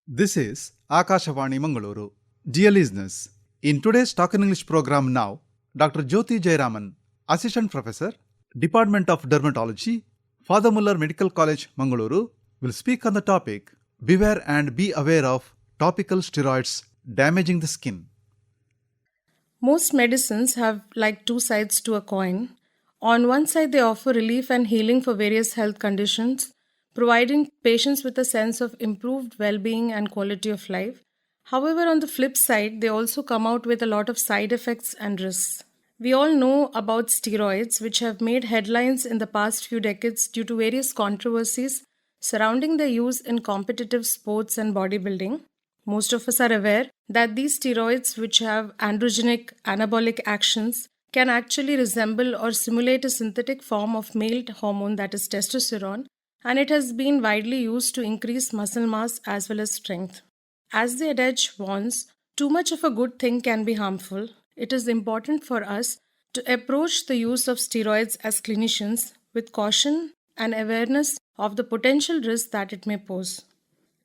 This is Akashvani Mangaluru. Dear listeners, in today's Talk in English program now, Dr. Jyoti Jayaraman, Assistant Professor, Department of Dermatology, Father Muller Medical College, Mangaluru, will speak on the topic Beware and be aware of topical steroids damaging the skin. Most medicines have like two sides to a coin. On one side, they offer relief and healing for various health conditions, providing patients with a sense of improved well being and quality of life. However, on the flip side, they also come out with a lot of side effects and risks. We all know about steroids, which have made headlines in the past few decades due to various controversies surrounding their use in competitive sports and bodybuilding. Most of us are aware that these steroids, which have androgenic anabolic actions, can actually resemble or simulate a synthetic form of male hormone, that is testosterone, and it has been widely used to increase muscle mass as well as strength. As the adage warns, too much of a good thing can be harmful. It is important for us to approach the use of steroids as clinicians with caution and awareness of the potential risks that it may pose.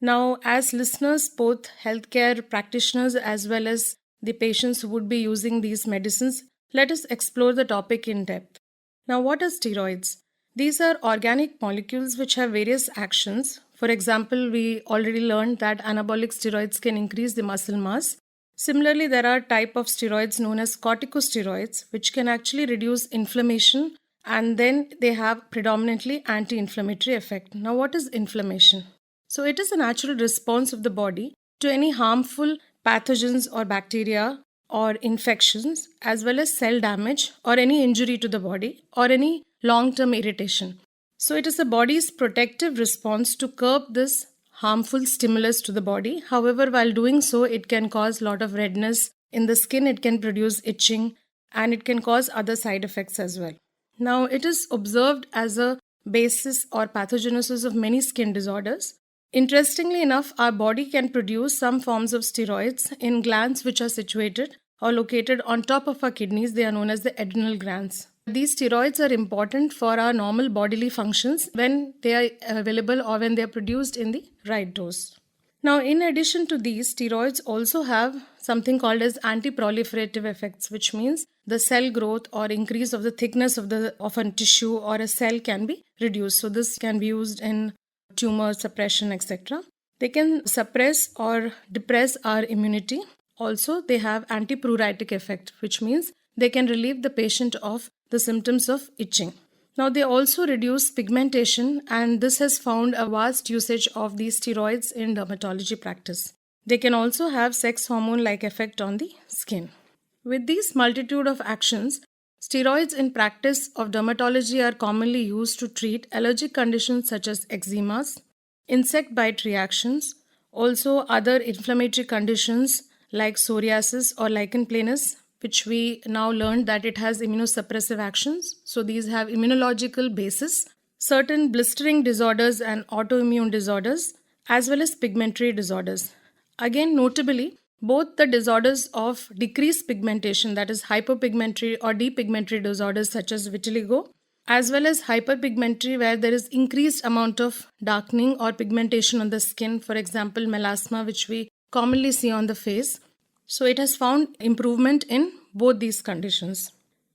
Now, as listeners, both healthcare practitioners as well as the patients who would be using these medicines, let us explore the topic in depth. Now, what are steroids? These are organic molecules which have various actions. For example, we already learned that anabolic steroids can increase the muscle mass. Similarly, there are type of steroids known as corticosteroids, which can actually reduce inflammation, and then they have predominantly anti-inflammatory effect. Now, what is inflammation? So, it is a natural response of the body to any harmful pathogens or bacteria or infections, as well as cell damage or any injury to the body or any long term irritation. So, it is the body's protective response to curb this harmful stimulus to the body. However, while doing so, it can cause a lot of redness in the skin, it can produce itching, and it can cause other side effects as well. Now, it is observed as a basis or pathogenesis of many skin disorders. Interestingly enough, our body can produce some forms of steroids in glands which are situated or located on top of our kidneys. They are known as the adrenal glands. These steroids are important for our normal bodily functions when they are available or when they are produced in the right dose. Now, in addition to these, steroids also have something called as anti-proliferative effects, which means the cell growth or increase of the thickness of a tissue or a cell can be reduced. So this can be used in tumor suppression, etc. They can suppress or depress our immunity. Also, they have antipruritic effect, which means they can relieve the patient of the symptoms of itching. Now, they also reduce pigmentation, and this has found a vast usage of these steroids in dermatology practice. They can also have sex hormone-like effect on the skin. With these multitude of actions, steroids in practice of dermatology are commonly used to treat allergic conditions such as eczemas, insect bite reactions, also other inflammatory conditions like psoriasis or lichen planus, which we now learned that it has immunosuppressive actions. So these have immunological basis, certain blistering disorders and autoimmune disorders, as well as pigmentary disorders. Again, notably, both the disorders of decreased pigmentation, that is hypopigmentary or depigmentary disorders such as vitiligo, as well as hyperpigmentary where there is increased amount of darkening or pigmentation on the skin, for example melasma, which we commonly see on the face. So it has found improvement in both these conditions.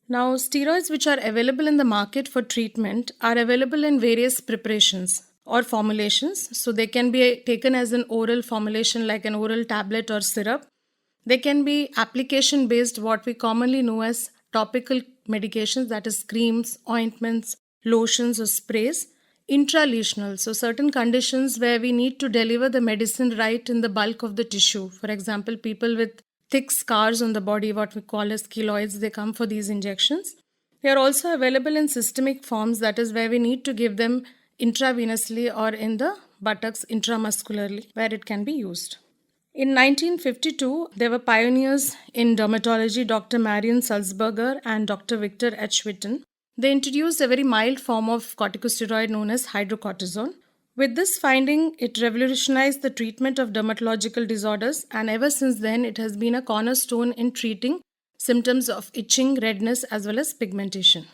Now, steroids which are available in the market for treatment are available in various preparations or formulations. So they can be taken as an oral formulation like an oral tablet or syrup. They can be application based, what we commonly know as topical medications, that is creams, ointments, lotions or sprays. Intralesional, so certain conditions where we need to deliver the medicine right in the bulk of the tissue. For example, people with thick scars on the body, what we call as keloids, they come for these injections. They are also available in systemic forms, that is where we need to give them intravenously or in the buttocks intramuscularly, where it can be used. In 1952, there were pioneers in dermatology, Dr. Marion Sulzberger and Dr. Victor H. Witten. They introduced a very mild form of corticosteroid known as hydrocortisone. With this finding, it revolutionized the treatment of dermatological disorders, and ever since then, it has been a cornerstone in treating symptoms of itching, redness, as well as pigmentation.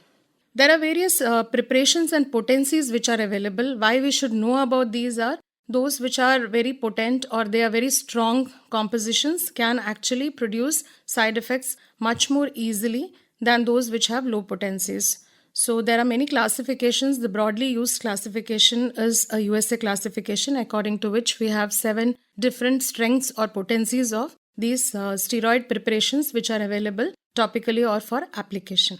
There are various preparations and potencies which are available. Why we should know about these are those which are very potent or they are very strong compositions can actually produce side effects much more easily than those which have low potencies. So there are many classifications. The broadly used classification is a USA classification, according to which we have 7 different strengths or potencies of these steroid preparations which are available topically or for application.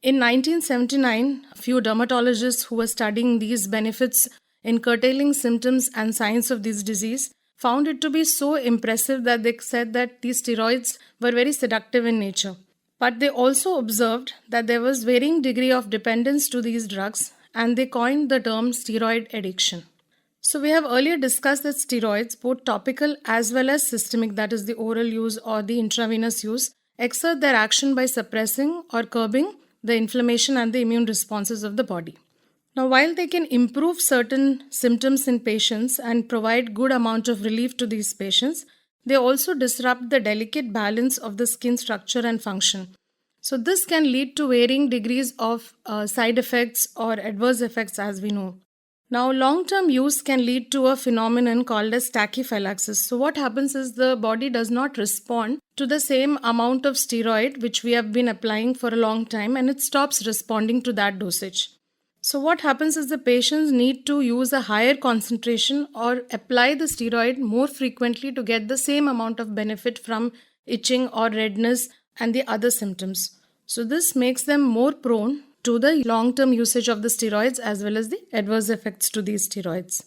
In 1979, a few dermatologists who were studying these benefits in curtailing symptoms and signs of this disease found it to be so impressive that they said that these steroids were very seductive in nature. But they also observed that there was varying degree of dependence to these drugs, and they coined the term steroid addiction. So we have earlier discussed that steroids, both topical as well as systemic, that is the oral use or the intravenous use, exert their action by suppressing or curbing the inflammation and the immune responses of the body. Now, while they can improve certain symptoms in patients and provide good amount of relief to these patients, they also disrupt the delicate balance of the skin structure and function. So this can lead to varying degrees of side effects or adverse effects, as we know. Now, long-term use can lead to a phenomenon called as tachyphylaxis. So what happens is the body does not respond to the same amount of steroid which we have been applying for a long time, and it stops responding to that dosage. So what happens is the patients need to use a higher concentration or apply the steroid more frequently to get the same amount of benefit from itching or redness and the other symptoms. So this makes them more prone to the long-term usage of the steroids as well as the adverse effects to these steroids.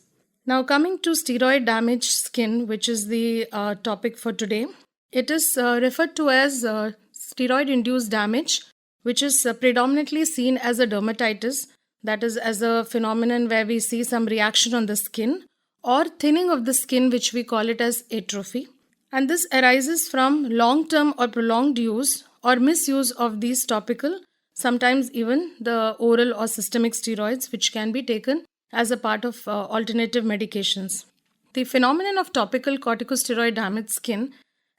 Now coming to steroid damaged skin, which is the topic for today, it is referred to as steroid-induced damage, which is predominantly seen as a dermatitis, that is as a phenomenon where we see some reaction on the skin or thinning of the skin, which we call it as atrophy. And this arises from long-term or prolonged use or misuse of these topical, sometimes even the oral or systemic steroids, which can be taken as a part of alternative medications. The phenomenon of topical corticosteroid damaged skin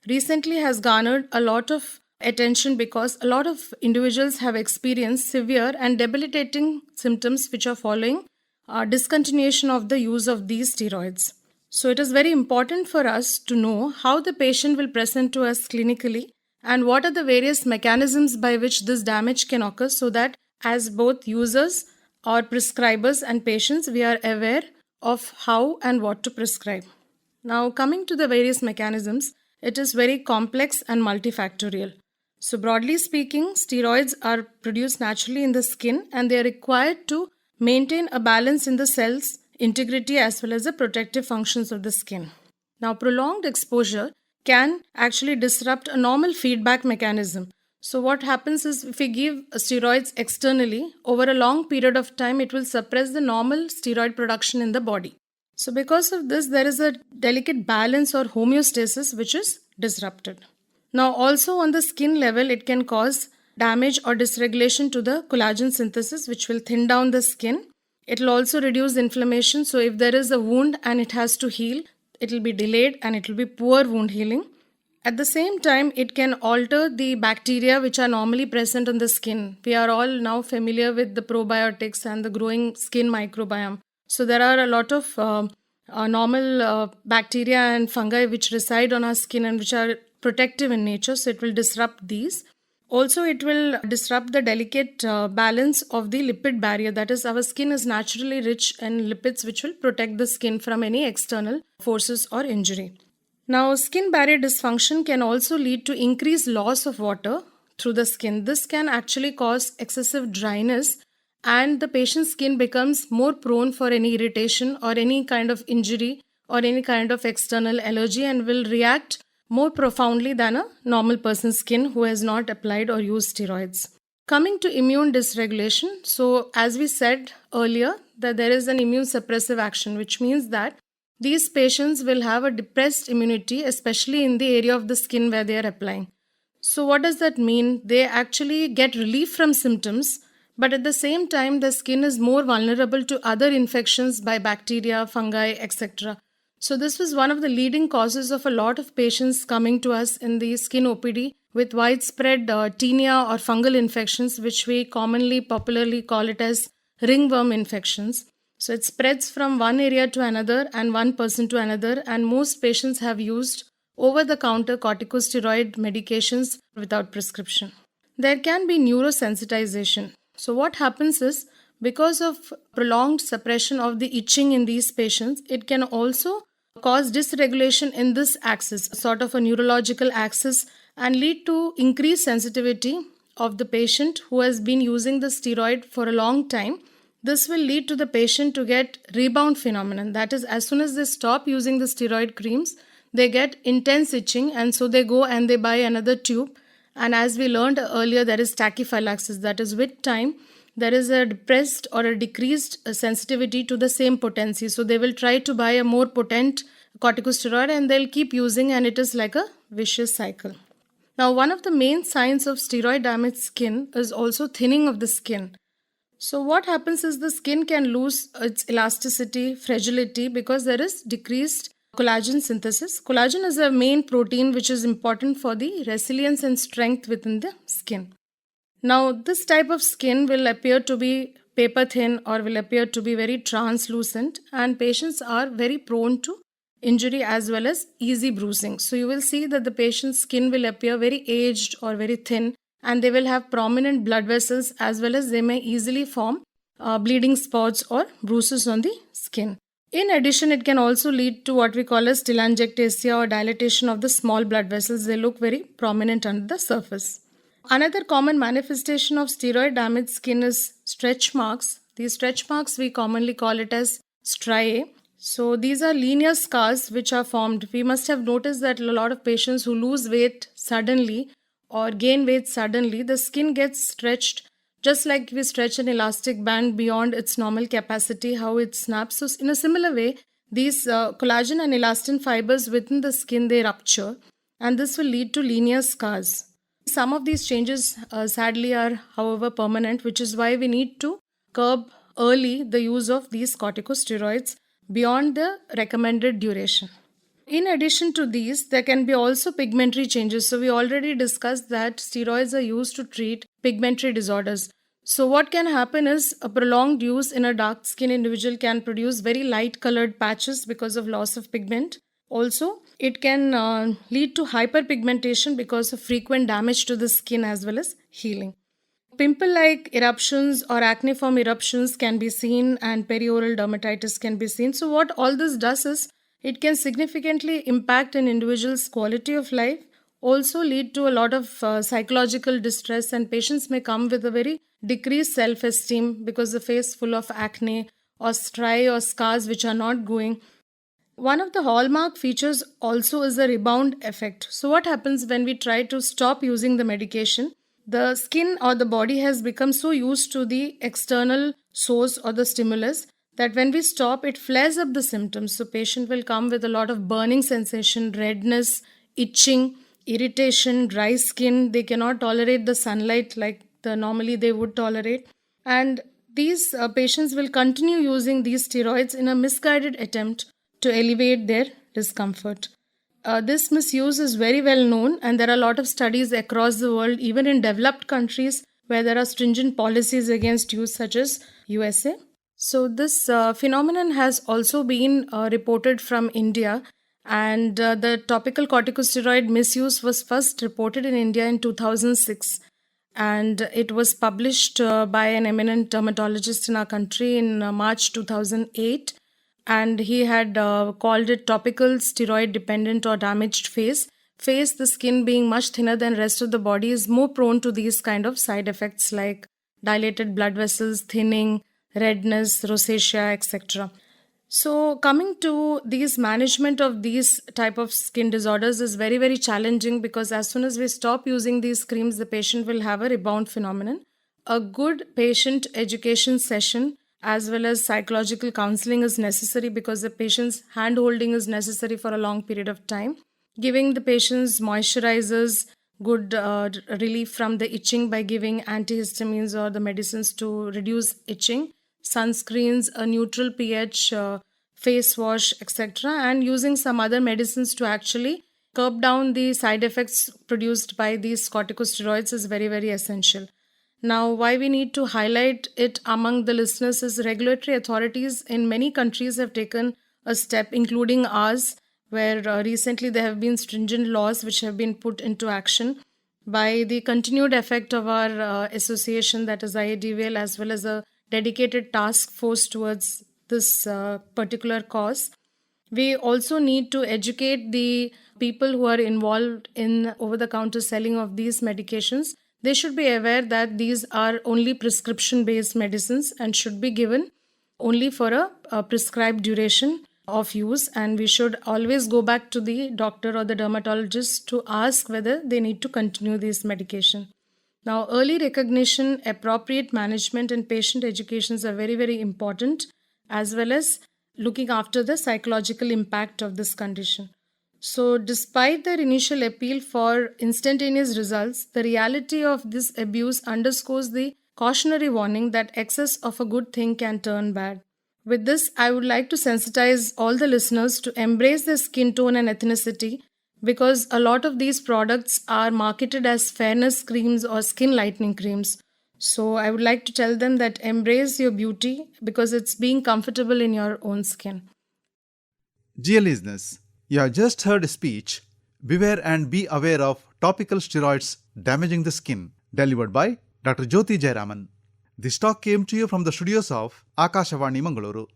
recently has garnered a lot of attention because a lot of individuals have experienced severe and debilitating symptoms which are following discontinuation of the use of these steroids. So it is very important for us to know how the patient will present to us clinically and what are the various mechanisms by which this damage can occur, so that as both users or prescribers and patients, we are aware of how and what to prescribe. Now coming to the various mechanisms, it is very complex and multifactorial. So broadly speaking, steroids are produced naturally in the skin and they are required to maintain a balance in the cell's integrity as well as the protective functions of the skin. Now prolonged exposure can actually disrupt a normal feedback mechanism. So what happens is if we give steroids externally, over a long period of time, it will suppress the normal steroid production in the body. So because of this, there is a delicate balance or homeostasis which is disrupted. Now also on the skin level, it can cause damage or dysregulation to the collagen synthesis, which will thin down the skin. It will also reduce inflammation. So if there is a wound and it has to heal, it will be delayed and it will be poor wound healing. At the same time, it can alter the bacteria which are normally present on the skin. We are all now familiar with the probiotics and the growing skin microbiome. So there are a lot of normal bacteria and fungi which reside on our skin and which are protective in nature. So it will disrupt these. Also, it will disrupt the delicate balance of the lipid barrier. That is, our skin is naturally rich in lipids which will protect the skin from any external forces or injury. Now, skin barrier dysfunction can also lead to increased loss of water through the skin. This can actually cause excessive dryness and the patient's skin becomes more prone for any irritation or any kind of injury or any kind of external allergy and will react more profoundly than a normal person's skin who has not applied or used steroids. Coming to immune dysregulation, so as we said earlier that there is an immune suppressive action, which means that these patients will have a depressed immunity, especially in the area of the skin where they are applying. So what does that mean? They actually get relief from symptoms, but at the same time the skin is more vulnerable to other infections by bacteria, fungi, etc. So this was one of the leading causes of a lot of patients coming to us in the skin OPD with widespread tinea or fungal infections, which we popularly call it as ringworm infections. So it spreads from one area to another and one person to another, and most patients have used over the counter corticosteroid medications without prescription. There can be neurosensitization. So, what happens is because of prolonged suppression of the itching in these patients, it can also cause dysregulation in this axis, sort of a neurological axis, and lead to increased sensitivity of the patient who has been using the steroid for a long time. This will lead to the patient to get rebound phenomenon. That is, as soon as they stop using the steroid creams, they get intense itching, and so they go and they buy another tube. And as we learned earlier, there is tachyphylaxis. That is, with time, there is a depressed or a decreased sensitivity to the same potency. So they will try to buy a more potent corticosteroid and they'll keep using, and it is like a vicious cycle. Now, one of the main signs of steroid damaged skin is also thinning of the skin. So what happens is the skin can lose its elasticity, fragility, because there is decreased collagen synthesis. Collagen is a main protein which is important for the resilience and strength within the skin. Now, this type of skin will appear to be paper thin or will appear to be very translucent, and patients are very prone to injury as well as easy bruising. So you will see that the patient's skin will appear very aged or very thin, and they will have prominent blood vessels, as well as they may easily form bleeding spots or bruises on the skin. In addition, it can also lead to what we call as telangiectasia or dilatation of the small blood vessels. They look very prominent under the surface. Another common manifestation of steroid damaged skin is stretch marks. These stretch marks, we commonly call it as striae. So these are linear scars which are formed. We must have noticed that a lot of patients who lose weight suddenly or gain weight suddenly, the skin gets stretched just like we stretch an elastic band beyond its normal capacity, how it snaps. So in a similar way, these collagen and elastin fibers within the skin, they rupture, and this will lead to linear scars. Some of these changes sadly are, however, permanent, which is why we need to curb early the use of these corticosteroids beyond the recommended duration. In addition to these, there can be also pigmentary changes. So we already discussed that steroids are used to treat pigmentary disorders. So what can happen is a prolonged use in a dark skin individual can produce very light colored patches because of loss of pigment. Also, it can lead to hyperpigmentation because of frequent damage to the skin as well as healing. Pimple-like eruptions or acneiform eruptions can be seen, and perioral dermatitis can be seen. So what all this does is it can significantly impact an individual's quality of life, also lead to a lot of psychological distress, and patients may come with a very decreased self-esteem because the face full of acne or striae or scars which are not going. One of the hallmark features also is the rebound effect. So what happens when we try to stop using the medication? The skin or the body has become so used to the external source or the stimulus that when we stop, it flares up the symptoms. So patient will come with a lot of burning sensation, redness, itching, irritation, dry skin. They cannot tolerate the sunlight like normally they would tolerate. And these patients will continue using these steroids in a misguided attempt to alleviate their discomfort. This misuse is very well known, and there are a lot of studies across the world, even in developed countries where there are stringent policies against use, such as USA. So this phenomenon has also been reported from India, and the topical corticosteroid misuse was first reported in India in 2006, and it was published by an eminent dermatologist in our country in March 2008. And he had called it topical steroid dependent or damaged face. The skin being much thinner than rest of the body, is more prone to these kind of side effects like dilated blood vessels, thinning, redness, rosacea, etc. So coming to these management of these type of skin disorders is very, very challenging, because as soon as we stop using these creams, the patient will have a rebound phenomenon. A good patient education session as well as psychological counseling is necessary, because the patient's hand holding is necessary for a long period of time. Giving the patients moisturizers, good relief from the itching by giving antihistamines or the medicines to reduce itching, sunscreens, a neutral pH, face wash, etc., and using some other medicines to actually curb down the side effects produced by these corticosteroids is very, very essential. Now, why we need to highlight it among the listeners is regulatory authorities in many countries have taken a step, including ours, where recently there have been stringent laws which have been put into action by the continued effect of our association, that is IADVL, as well as a dedicated task force towards this particular cause. We also need to educate the people who are involved in over the counter selling of these medications. They should be aware that these are only prescription based medicines and should be given only for a prescribed duration of use, and we should always go back to the doctor or the dermatologist to ask whether they need to continue this medication. Now, early recognition, appropriate management, and patient educations are very, very important, as well as looking after the psychological impact of this condition. So, despite their initial appeal for instantaneous results, the reality of this abuse underscores the cautionary warning that excess of a good thing can turn bad. With this, I would like to sensitize all the listeners to embrace their skin tone and ethnicity, because a lot of these products are marketed as fairness creams or skin lightening creams. So I would like to tell them that embrace your beauty because it's being comfortable in your own skin. Dear listeners, you have just heard a speech, Beware and Be Aware of Topical Steroids Damaging the Skin, delivered by Dr. Jyoti Jairaman. This talk came to you from the studios of Akashavani Mangaluru.